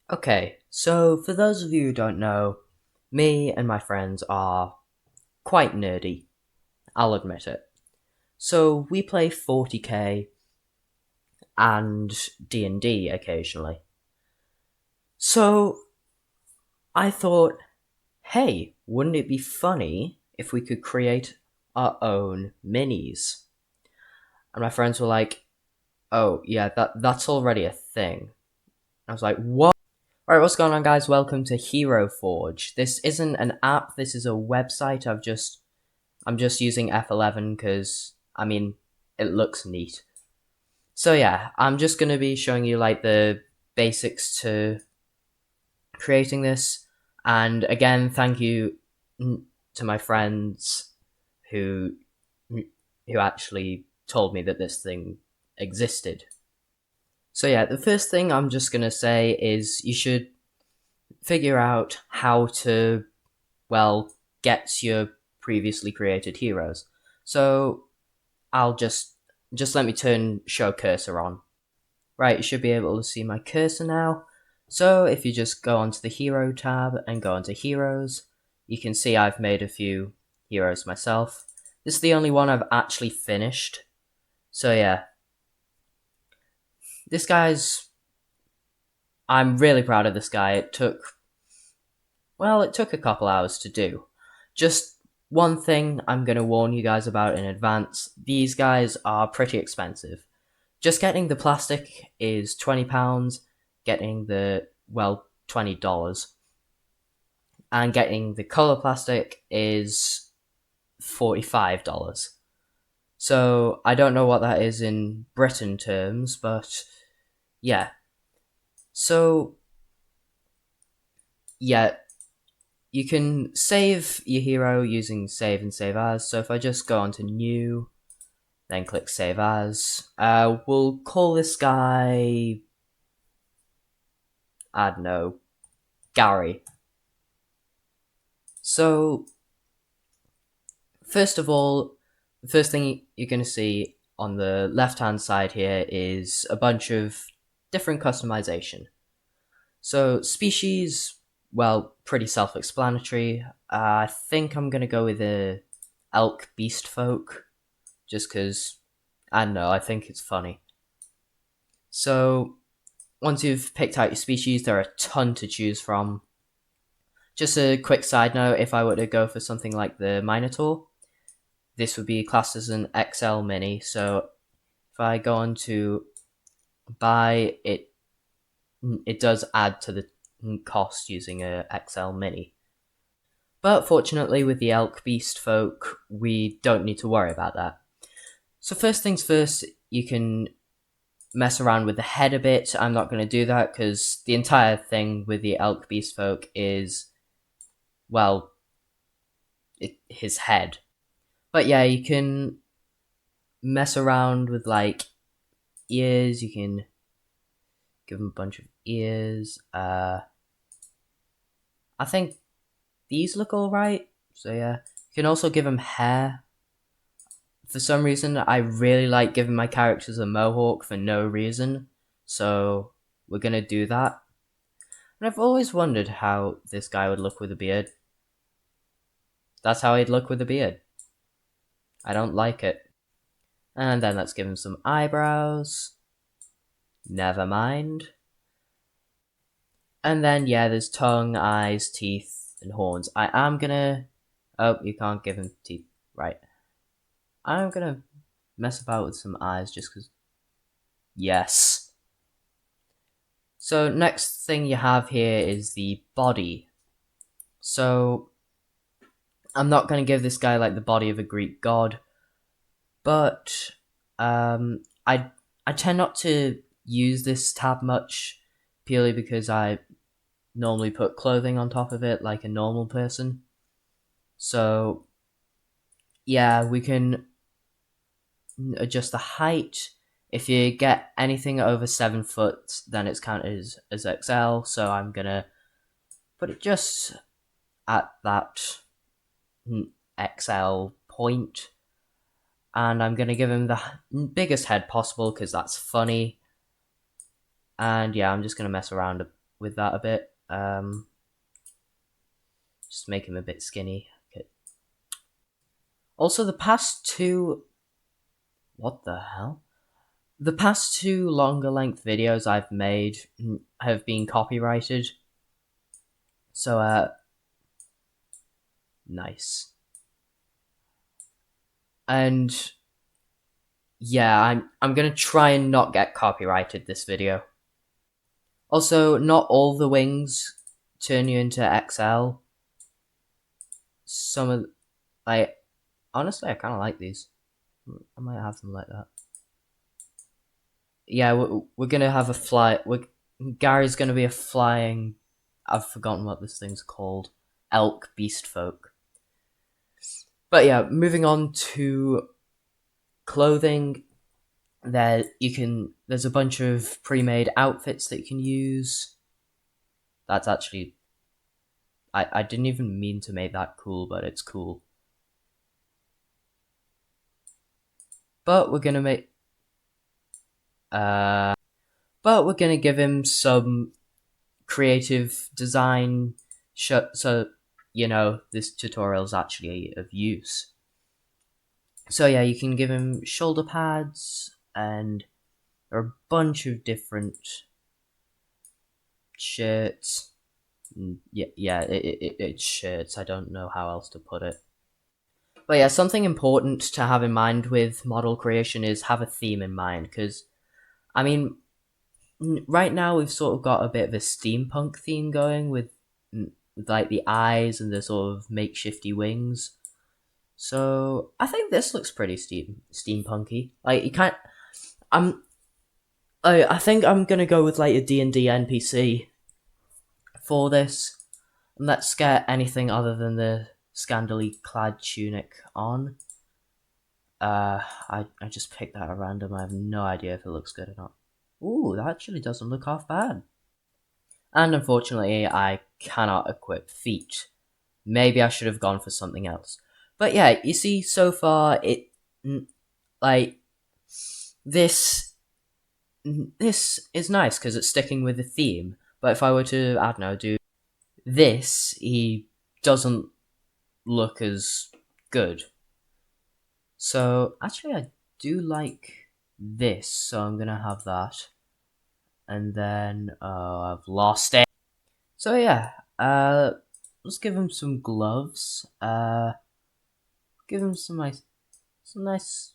Okay, so for those of you who don't know, me and my friends are quite nerdy, I'll admit it. So we play 40k and D&D occasionally. So I thought, hey, wouldn't it be funny if we could create our own minis? And my friends were like, oh yeah, that's already a thing. I was like, what? Alright, what's going on, guys? Welcome to Heroforge. This isn't an app, this is a website. I'm just using F11 because, I mean, it looks neat. So yeah, I'm just going to be showing you like the basics to creating this. And again, thank you to my friends who who actually told me that this thing existed. So yeah, the first thing I'm just going to say is you should figure out how to, well, get your previously created heroes. So I'll just let me turn show cursor on. Right, you should be able to see my cursor now. So if you just go onto the hero tab and go onto heroes, you can see I've made a few heroes myself. This is the only one I've actually finished. So yeah, this guy's, I'm really proud of this guy. It took a couple hours to do. Just one thing I'm going to warn you guys about in advance, these guys are pretty expensive. Just getting the plastic is £20, getting the, well, $20, and getting the colour plastic is $45. So I don't know what that is in Britain terms, but yeah. So yeah, you can save your hero using save and save as. So if I just go on to new, then click save as, we'll call this guy, I don't know, Gary. So first of all, the first thing you're going to see on the left hand side here is a bunch of different customization. So species, well, pretty self-explanatory. I think I'm going to go with a elk beast folk, just because, I don't know, I think it's funny. So once you've picked out your species, there are a ton to choose from. Just a quick side note, if I were to go for something like the Minotaur, this would be classed as an XL mini. So if I go on to buy it, it does add to the cost using a XL mini. But fortunately, with the Elk Beast folk, we don't need to worry about that. So first things first, you can mess around with the head a bit. I'm not going to do that because the entire thing with the Elk Beast folk is, well, his head. But yeah, you can mess around with like ears. You can give him a bunch of ears. I think these look alright. So yeah, you can also give him hair. For some reason, I really like giving my characters a mohawk for no reason. So we're gonna do that. And I've always wondered how this guy would look with a beard. That's how he'd look with a beard. I don't like it. And then let's give him some eyebrows. Never mind. And then, yeah, there's tongue, eyes, teeth, and horns. I am gonna... Oh, you can't give him teeth. Right. I'm gonna mess about with some eyes just because... Yes. So next thing you have here is the body. So I'm not gonna give this guy like the body of a Greek god, but I tend not to use this tab much purely because I normally put clothing on top of it like a normal person. So yeah, we can adjust the height. If you get anything over 7 foot, then it's counted as XL. So I'm gonna put it just at that XL point, and I'm gonna give him the biggest head possible because that's funny. And yeah, I'm just gonna mess around with that a bit. Just make him a bit skinny. Okay. Also, the past two... What the hell? The past two longer length videos I've made have been copyrighted. So, nice. And yeah, I'm gonna try and not get copyrighted this video. Also, not all the wings turn you into XL. Some of, like, honestly, I kind of like these. I might have them like that. Yeah, we're gonna have a fly. Gary's gonna be a flying. I've forgotten what this thing's called. Elk beast folk. But yeah, moving on to clothing. There's a bunch of pre-made outfits that you can use. That's actually, I didn't even mean to make that cool, but it's cool. But we're gonna make, but we're gonna give him some creative design, so you know this tutorial is actually of use. So yeah, you can give him shoulder pads, and there are a bunch of different shirts. Yeah, it's shirts. I don't know how else to put it. But yeah, something important to have in mind with model creation is have a theme in mind, because, I mean, right now we've sort of got a bit of a steampunk theme going with like the eyes and the sort of makeshifty wings. So I think this looks pretty steampunky. Like you can't. I think I'm gonna go with like a D&D NPC for this. And let's get anything other than the scandally clad tunic on. I just picked that at random. I have no idea if it looks good or not. Ooh, that actually doesn't look half bad. And unfortunately, I cannot equip feet. Maybe I should have gone for something else. But yeah, you see, so far, like, this is nice because it's sticking with the theme. But if I were to, I don't know, do this, he doesn't look as good. So, actually, I do like this, so I'm gonna have that. And then, I've lost it. So yeah, let's give him some gloves. Give him some nice,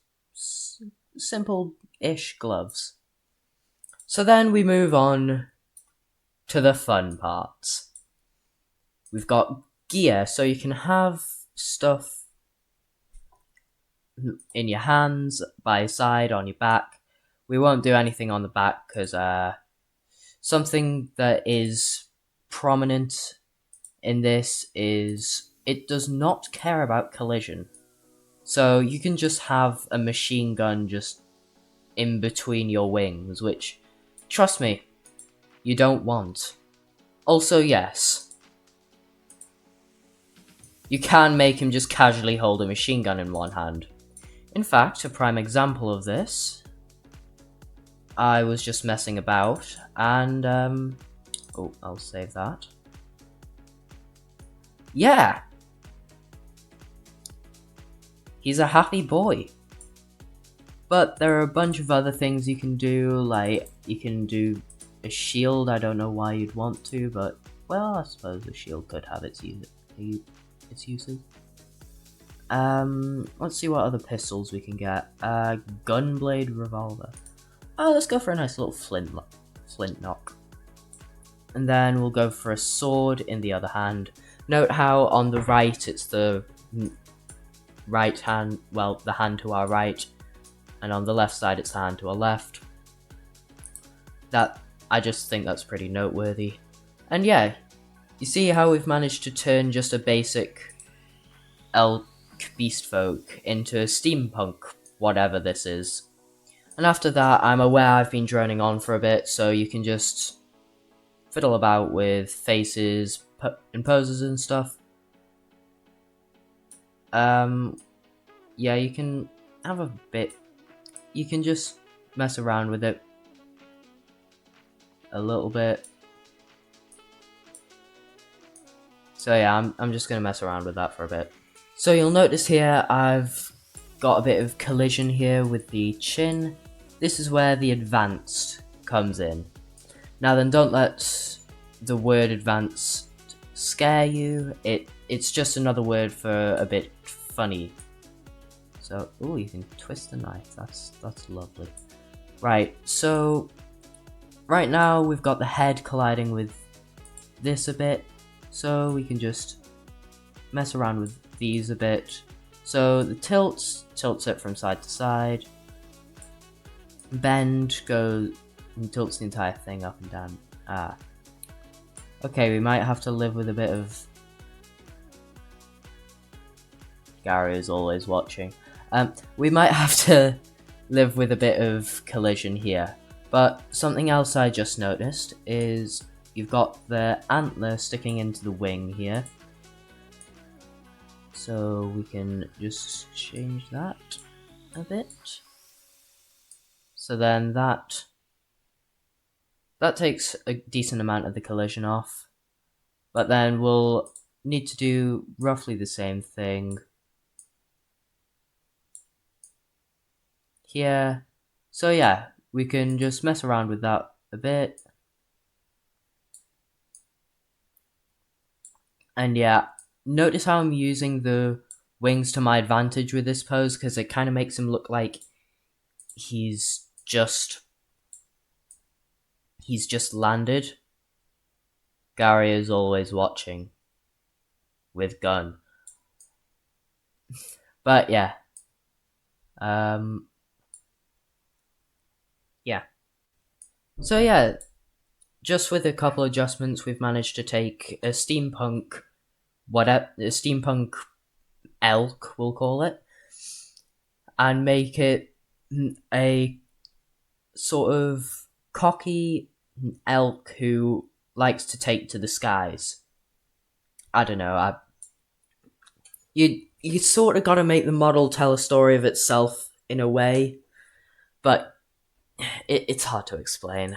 simple-ish gloves. So then we move on to the fun parts. We've got gear, so you can have stuff in your hands, by your side, on your back. We won't do anything on the back because something that is prominent in this is it does not care about collision. So you can just have a machine gun just in between your wings, which, trust me, you don't want. Also, yes, you can make him just casually hold a machine gun in one hand. In fact, a prime example of this, I was just messing about, and, oh, I'll save that. Yeah! He's a happy boy. But there are a bunch of other things you can do, like, you can do a shield. I don't know why you'd want to, but, well, I suppose a shield could have its uses. Let's see what other pistols we can get. Gunblade revolver. Oh, let's go for a nice little flint knock. And then we'll go for a sword in the other hand. Note how on the right it's the right hand, well, the hand to our right, and on the left side it's the hand to our left. I just think that's pretty noteworthy. And yeah, you see how we've managed to turn just a basic elk beast folk into steampunk, whatever this is. And after that, I'm aware I've been droning on for a bit, so you can just fiddle about with faces and poses and stuff. Yeah, you can have a bit. You can just mess around with it a little bit. So yeah, I'm just gonna mess around with that for a bit. So you'll notice here I've got a bit of collision here with the chin. This is where the advanced comes in. Now then, don't let the word advanced scare you. It's just another word for a bit funny. So, ooh, you can twist the knife. That's lovely. Right, so right now we've got the head colliding with this a bit, so we can just mess around with these a bit. So the tilts it from side to side. Bend goes and tilts the entire thing up and down. Ah. Okay, we might have to live with a bit of... Gary is always watching. We might have to live with a bit of collision here. But something else I just noticed is you've got the antler sticking into the wing here. So we can just change that a bit. So then that takes a decent amount of the collision off. But then we'll need to do roughly the same thing here. So yeah, we can just mess around with that a bit. And yeah, notice how I'm using the wings to my advantage with this pose, because it kind of makes him look like he's just landed. Gary is always watching with gun. But yeah. Yeah. So yeah, just with a couple adjustments, we've managed to take a steampunk elk, we'll call it, and make it a sort of cocky elk who likes to take to the skies. I don't know. You sort of got to make the model tell a story of itself in a way, but it's hard to explain.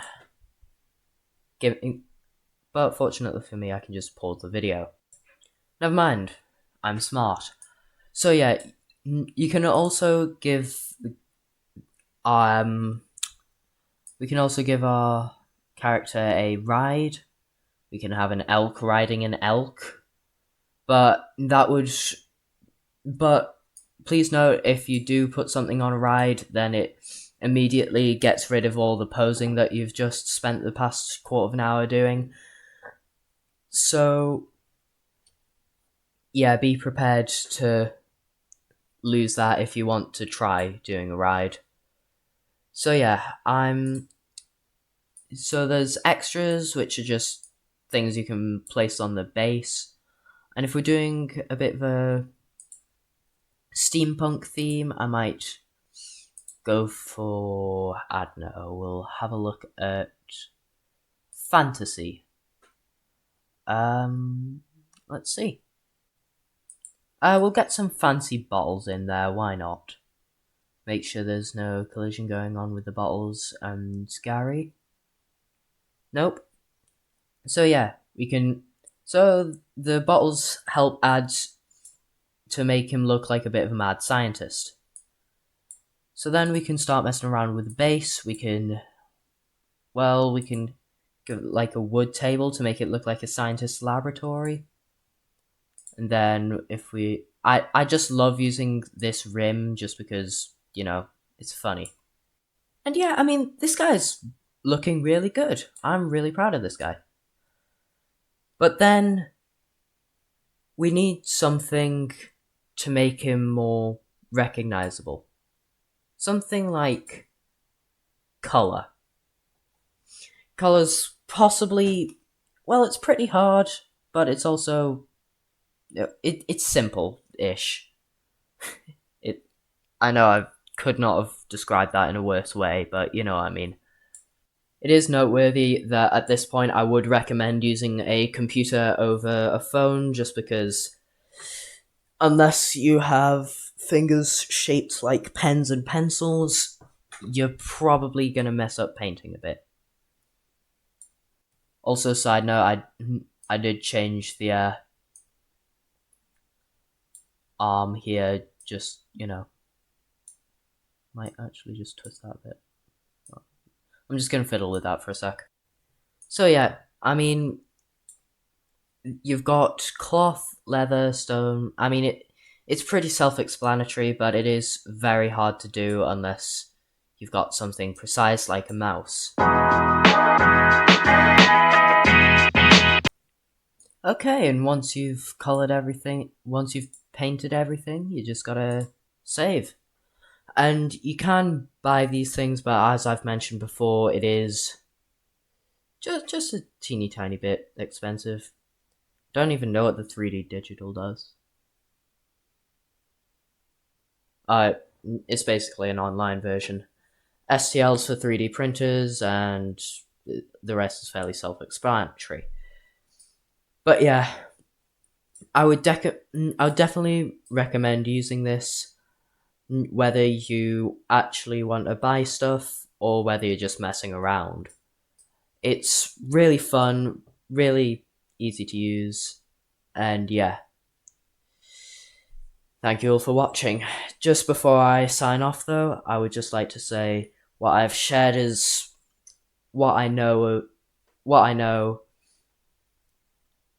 But fortunately for me, I can just pause the video. Never mind, I'm smart. So yeah, you can also give we can also give our character a ride. We can have an elk riding an elk, but please note, if you do put something on a ride, then it immediately gets rid of all the posing that you've just spent the past quarter of an hour doing. So yeah, be prepared to lose that if you want to try doing a ride. So yeah, so there's extras, which are just things you can place on the base. And if we're doing a bit of a steampunk theme, I might go for, I don't know, we'll have a look at fantasy. Let's see. We'll get some fancy bottles in there, why not? Make sure there's no collision going on with the bottles and Gary. Nope. So yeah, we can... So the bottles help add to make him look like a bit of a mad scientist. So then we can start messing around with the base. We can give it like a wood table to make it look like a scientist's laboratory. And then I just love using this rim just because, it's funny. And yeah, I mean, this guy's looking really good. I'm really proud of this guy. But then we need something to make him more recognizable. Something like color. Color's possibly, well, it's pretty hard, but it's also, it's simple-ish. I know I could not have described that in a worse way, but you know what I mean. It is noteworthy that at this point I would recommend using a computer over a phone, just because unless you have fingers shaped like pens and pencils, you're probably going to mess up painting a bit. Also, side note, I did change the arm here, just, might actually just twist that a bit. I'm just gonna fiddle with that for a sec. So yeah, I mean, you've got cloth, leather, stone. I mean, it's pretty self-explanatory, but it is very hard to do unless you've got something precise like a mouse. Okay, and once you've colored everything, once you've painted everything, you just gotta save. And you can buy these things, but as I've mentioned before, it is just a teeny tiny bit expensive. Don't even know what the 3D digital does. Uh, it's basically an online version. STLs for 3D printers, and the rest is fairly self-explanatory. But yeah, I would definitely recommend using this, whether you actually want to buy stuff or whether you're just messing around. It's really fun, really easy to use, and yeah. Thank you all for watching. Just before I sign off though, I would just like to say what I've shared is what I know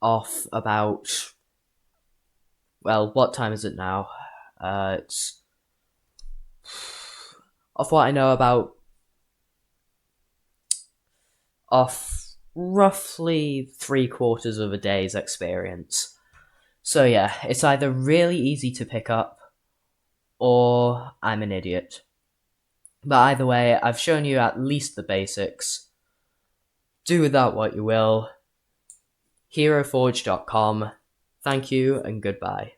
off about, well, what time is it now? It's off what I know about off roughly 3/4 of a day's experience. So yeah, it's either really easy to pick up or I'm an idiot. But either way, I've shown you at least the basics. Do with that what you will. Heroforge.com. Thank you and goodbye.